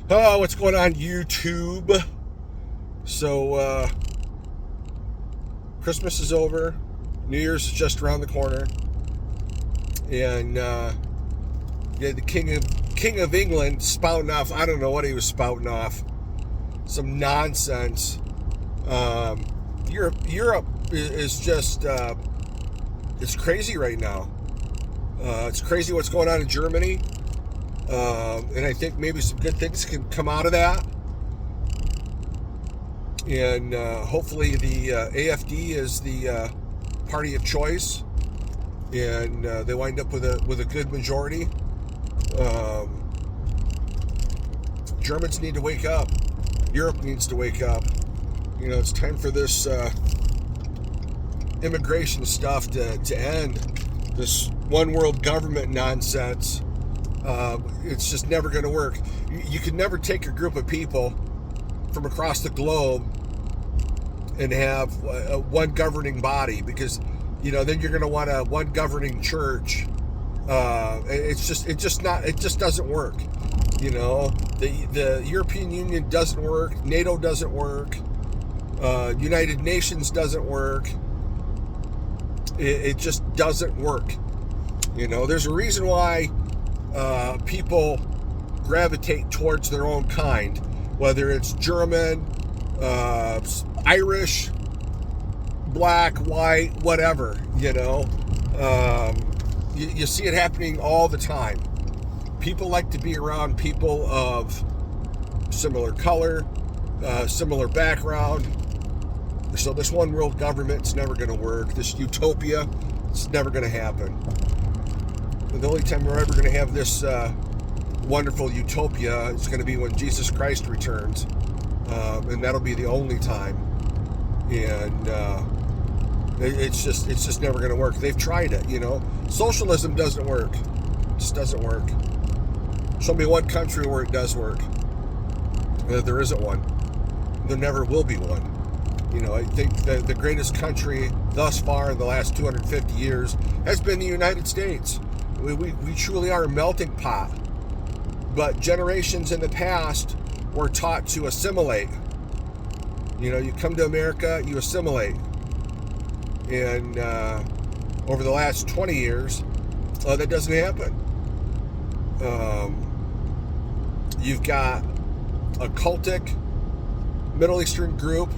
Oh, what's going on, YouTube? So, Christmas is over. New Year's is just around the corner. And, yeah, the King of England spouting off. I don't know what he was spouting off. Some nonsense. Europe is just, it's crazy right now. It's crazy what's going on in Germany. And I think maybe some good things can come out of that. And hopefully the AFD is the party of choice, and they wind up with a good majority. Germans need to wake up. Europe needs to wake up. You know, it's time for this immigration stuff to end. This one world government nonsense. It's just never going to work. You can never take a group of people from across the globe and have one governing body, because then you're going to want one governing church. It just doesn't work. The European Union doesn't work. NATO doesn't work. United Nations doesn't work. It just doesn't work. There's a reason why people gravitate towards their own kind, whether it's German, Irish, black, white, whatever. You see it happening all the time. People like to be around people of similar color, similar background. So this one world government's never going to work. This utopia, it's never going to happen. And the only time we're ever going to have this wonderful utopia is going to be when Jesus Christ returns, and that'll be the only time. And it's just never going to work. They've tried it. Socialism doesn't work. It just doesn't work. Show me one country where it does work. There isn't one. There never will be one. I think the greatest country thus far in the last 250 years has been the United States. We truly are a melting pot. But generations in the past were taught to assimilate. You come to America, you assimilate. And over the last 20 years, that doesn't happen. You've got a cultic Middle Eastern group,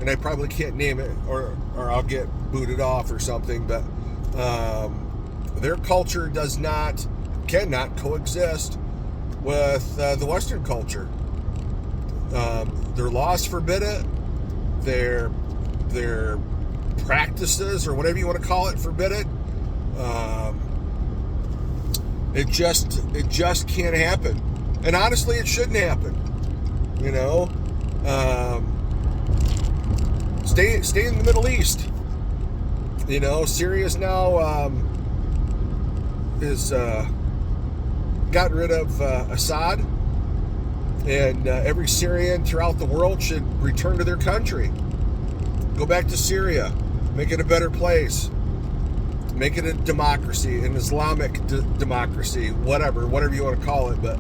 and I probably can't name it, or I'll get booted off or something, but their culture cannot coexist with the Western culture. Their laws forbid it. Their practices, or whatever you want to call it, forbid it. It just can't happen. And honestly, it shouldn't happen. Stay in the Middle East. Syria's now is gotten rid of Assad, and every Syrian throughout the world should return to their country. Go back to Syria, make it a better place, make it a democracy, an Islamic democracy, whatever you want to call it, but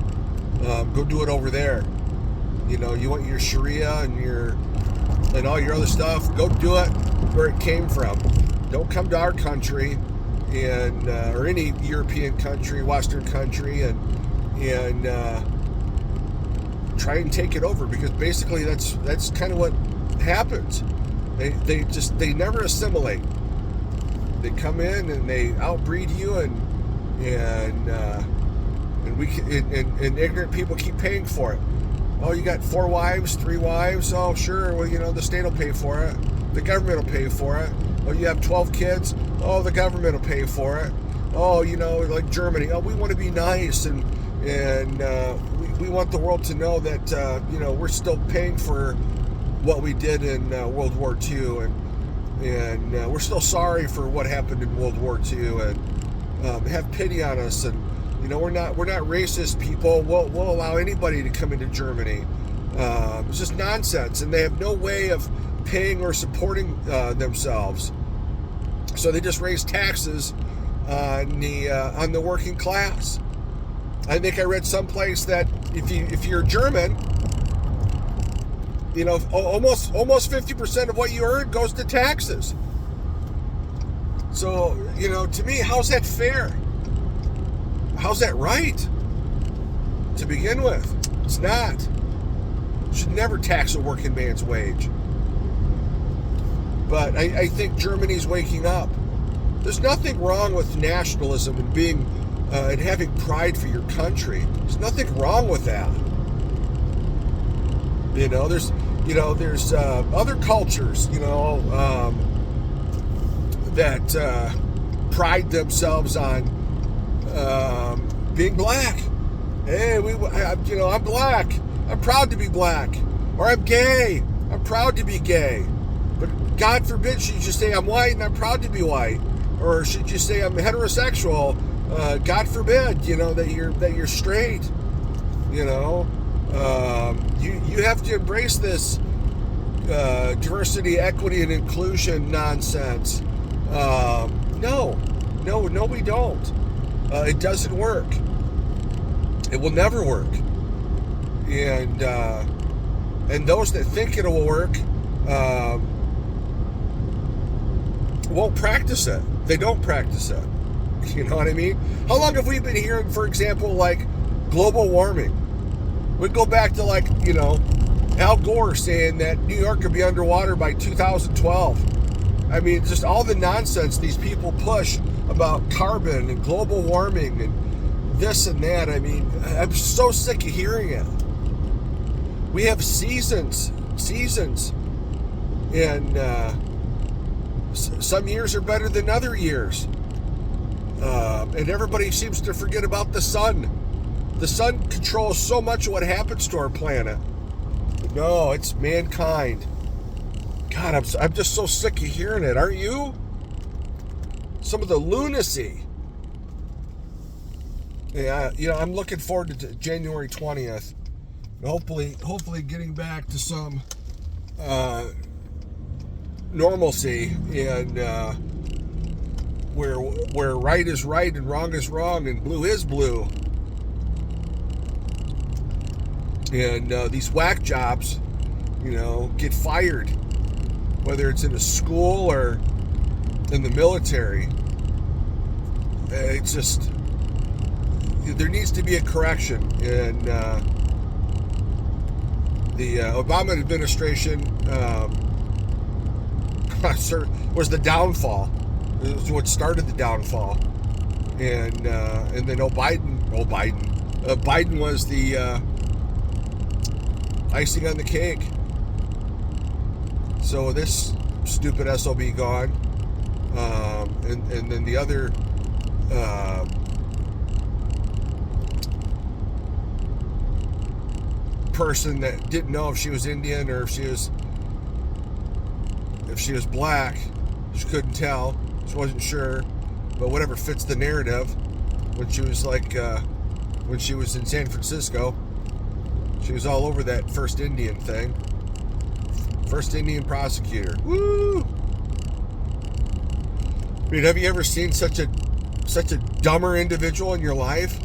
go do it over there. You want your Sharia and all your other stuff, go do it where it came from. Don't come to our country and or any European country, Western country, and try and take it over, because basically that's kind of what happens. They never assimilate. They come in and they outbreed you, and ignorant people keep paying for it. Oh, you got 4 wives, 3 wives? Oh, sure. Well, the state will pay for it. The government will pay for it. Oh, you have 12 kids? Oh, the government will pay for it. Oh, like Germany. Oh, we want to be nice, and we want the world to know that we're still paying for what we did in World War II, and we're still sorry for what happened in World War II, and have pity on us. And we're not racist people. We'll allow anybody to come into Germany. It's just nonsense, and they have no way of paying or supporting themselves. So they just raise taxes on the working class. I think I read someplace that if you're German, almost 50% of what you earn goes to taxes. So, to me, how's that fair? How's that right? To begin with, it's not. You should never tax a working man's wage. But I think Germany's waking up. There's nothing wrong with nationalism and being and having pride for your country. There's nothing wrong with that. There's other cultures, that pride themselves on being black. Hey, I'm black. I'm proud to be black. Or I'm gay. I'm proud to be gay. But God forbid, should you say I'm white and I'm proud to be white? Or should you say I'm heterosexual? God forbid, that you're straight. You have to embrace this diversity, equity, and inclusion nonsense. No, we don't. It doesn't work. It will never work. And those that think it will work won't practice it. They don't practice it. You know what I mean? How long have we been hearing, for example, like global warming? We go back to Al Gore saying that New York could be underwater by 2012. I mean, just all the nonsense these people push about carbon and global warming and this and that. I mean, I'm so sick of hearing it. We have seasons, and some years are better than other years. And everybody seems to forget about the sun. The sun controls so much of what happens to our planet. But no, it's mankind. God, I'm just so sick of hearing it. Aren't you? Some of the lunacy. Yeah, I'm looking forward to January 20th. Hopefully getting back to some normalcy and where right is right and wrong is wrong and blue is blue. And these whack jobs, get fired, whether it's in a school or in the military. It's just, there needs to be a correction. And the Obama administration was the downfall. It was what started the downfall. And then Biden was the icing on the cake. So this stupid SOB gone, and then the other person that didn't know if she was Indian or if she was black, she couldn't tell, she wasn't sure, but whatever fits the narrative. When she was when she was in San Francisco, she was all over that first Indian thing. First Indian prosecutor. Woo! I mean, have you ever seen such a dumber individual in your life?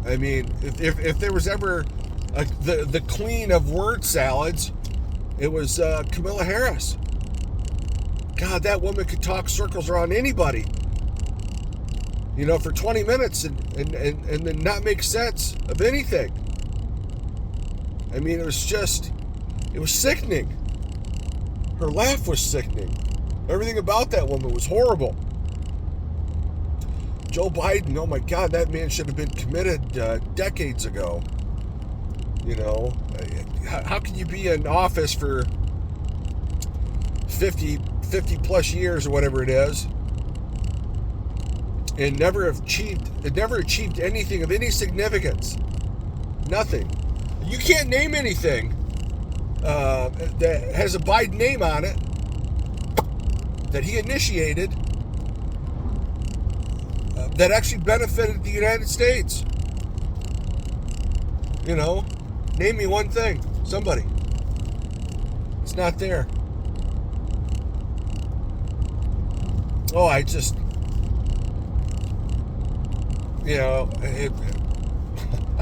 I mean, if there was ever the queen of word salads, it was Kamala Harris. God, that woman could talk circles around anybody, for 20 minutes and then not make sense of anything. I mean, it was sickening. Her laugh was sickening. Everything about that woman was horrible. Joe Biden, oh my God, that man should have been committed decades ago. How can you be in office for 50 plus years or whatever it is and never achieved anything of any significance? Nothing. You can't name anything that has a Biden name on it that he initiated that actually benefited the United States. Name me one thing. Somebody. It's not there. Oh,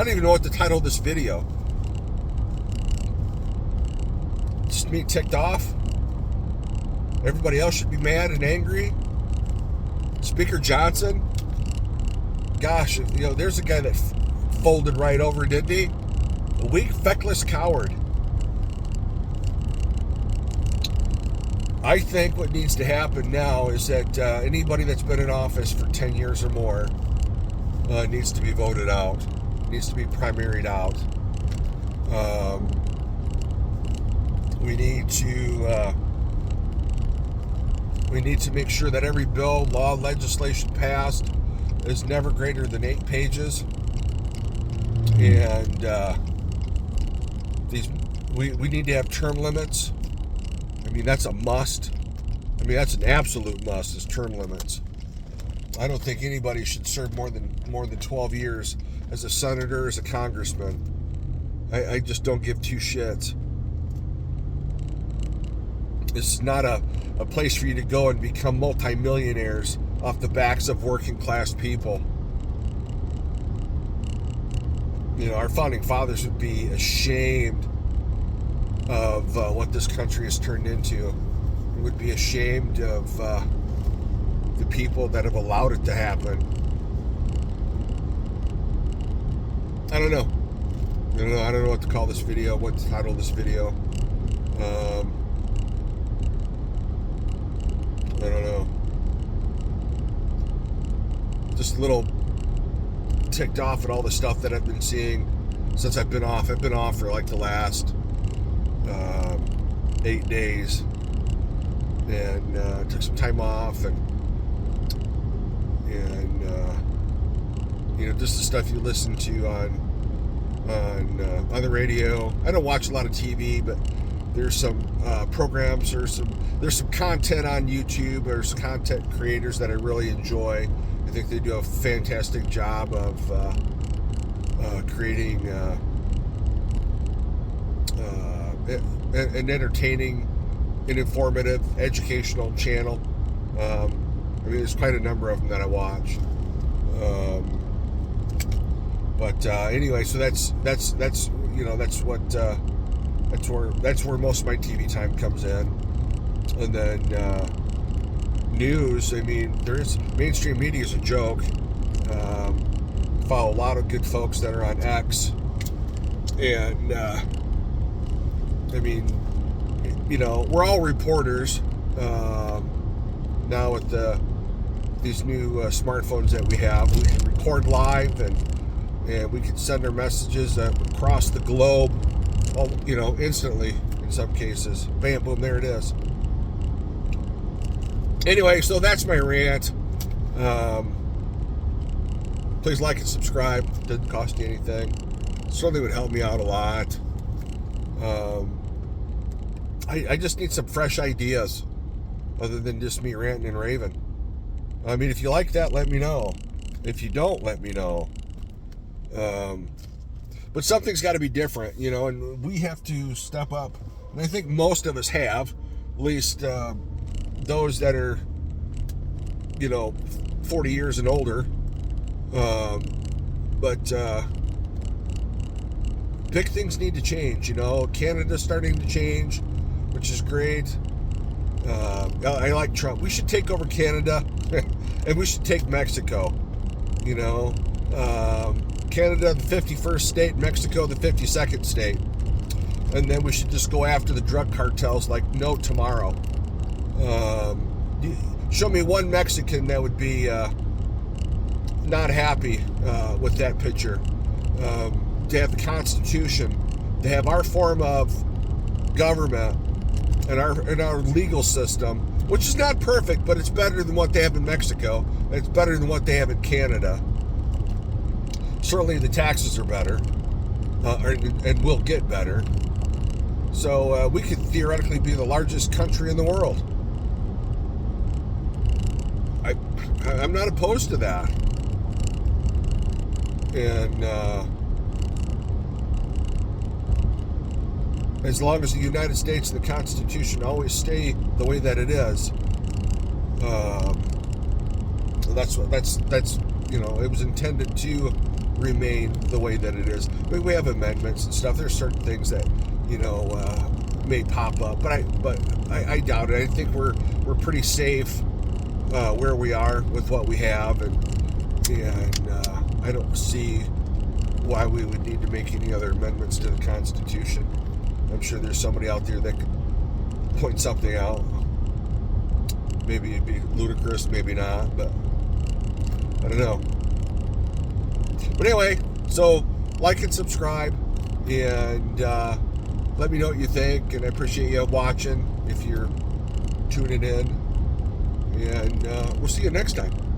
don't even know what to title this video. Just me ticked off. Everybody else should be mad and angry. Speaker Johnson. Gosh, there's a guy that folded right over, didn't he? A weak, feckless coward. I think what needs to happen now is that anybody that's been in office for 10 years or more needs to be voted out, needs to be primaried out. We need to make sure that every bill, law, legislation passed is never greater than 8 pages. And we need to have term limits. I mean, that's a must. I mean, that's an absolute must, is term limits. I don't think anybody should serve more than 12 years as a senator, as a congressman. I just don't give two shits. This is not a place for you to go and become multimillionaires off the backs of working class people. Our founding fathers would be ashamed of what this country has turned into. They would be ashamed of the people that have allowed it to happen. I don't know. I don't know what to call this video, what to title this video. I don't know. Just a little ticked off at all the stuff that I've been seeing since I've been off. I've been off for like the last 8 days, and took some time off, and just the stuff you listen to on the radio. I don't watch a lot of TV, but there's some programs, there's some content on YouTube. There's content creators that I really enjoy. I think they do a fantastic job of creating an entertaining and informative educational channel. I mean, there's quite a number of them that I watch. But anyway, so that's where most of my TV time comes in. And then news. I mean, mainstream media is a joke. Follow a lot of good folks that are on X, and I mean, we're all reporters now with these new smartphones that we have. We can record live, and we can send our messages across the globe, instantly in some cases. Bam, boom, there it is. Anyway, so that's my rant. Please like and subscribe. It doesn't cost you anything. Certainly would help me out a lot. I just need some fresh ideas other than just me ranting and raving. I mean, if you like that, let me know. If you don't, let me know. But something's got to be different, and we have to step up. And I think most of us have, at least those that are, 40 years and older. But big things need to change. Canada's starting to change, which is great. I like Trump. We should take over Canada, and we should take Mexico. Canada, the 51st state, Mexico, the 52nd state. And then we should just go after the drug cartels like no tomorrow. Show me one Mexican that would be not happy with that picture. To have the Constitution, to have our form of government and our legal system, which is not perfect, but it's better than what they have in Mexico. It's better than what they have in Canada. Certainly the taxes are better, and will get better. So we could theoretically be the largest country in the world. I'm not opposed to that. And as long as the United States and the Constitution always stay the way that it is, that's it was intended to remain the way that it is. We have amendments and stuff. There's certain things that, may pop up, but I doubt it. I think we're pretty safe where we are with what we have, and I don't see why we would need to make any other amendments to the Constitution. I'm sure there's somebody out there that could point something out. Maybe it'd be ludicrous, maybe not, but I don't know. But anyway, so like and subscribe, and let me know what you think, and I appreciate you watching if you're tuning in, and we'll see you next time.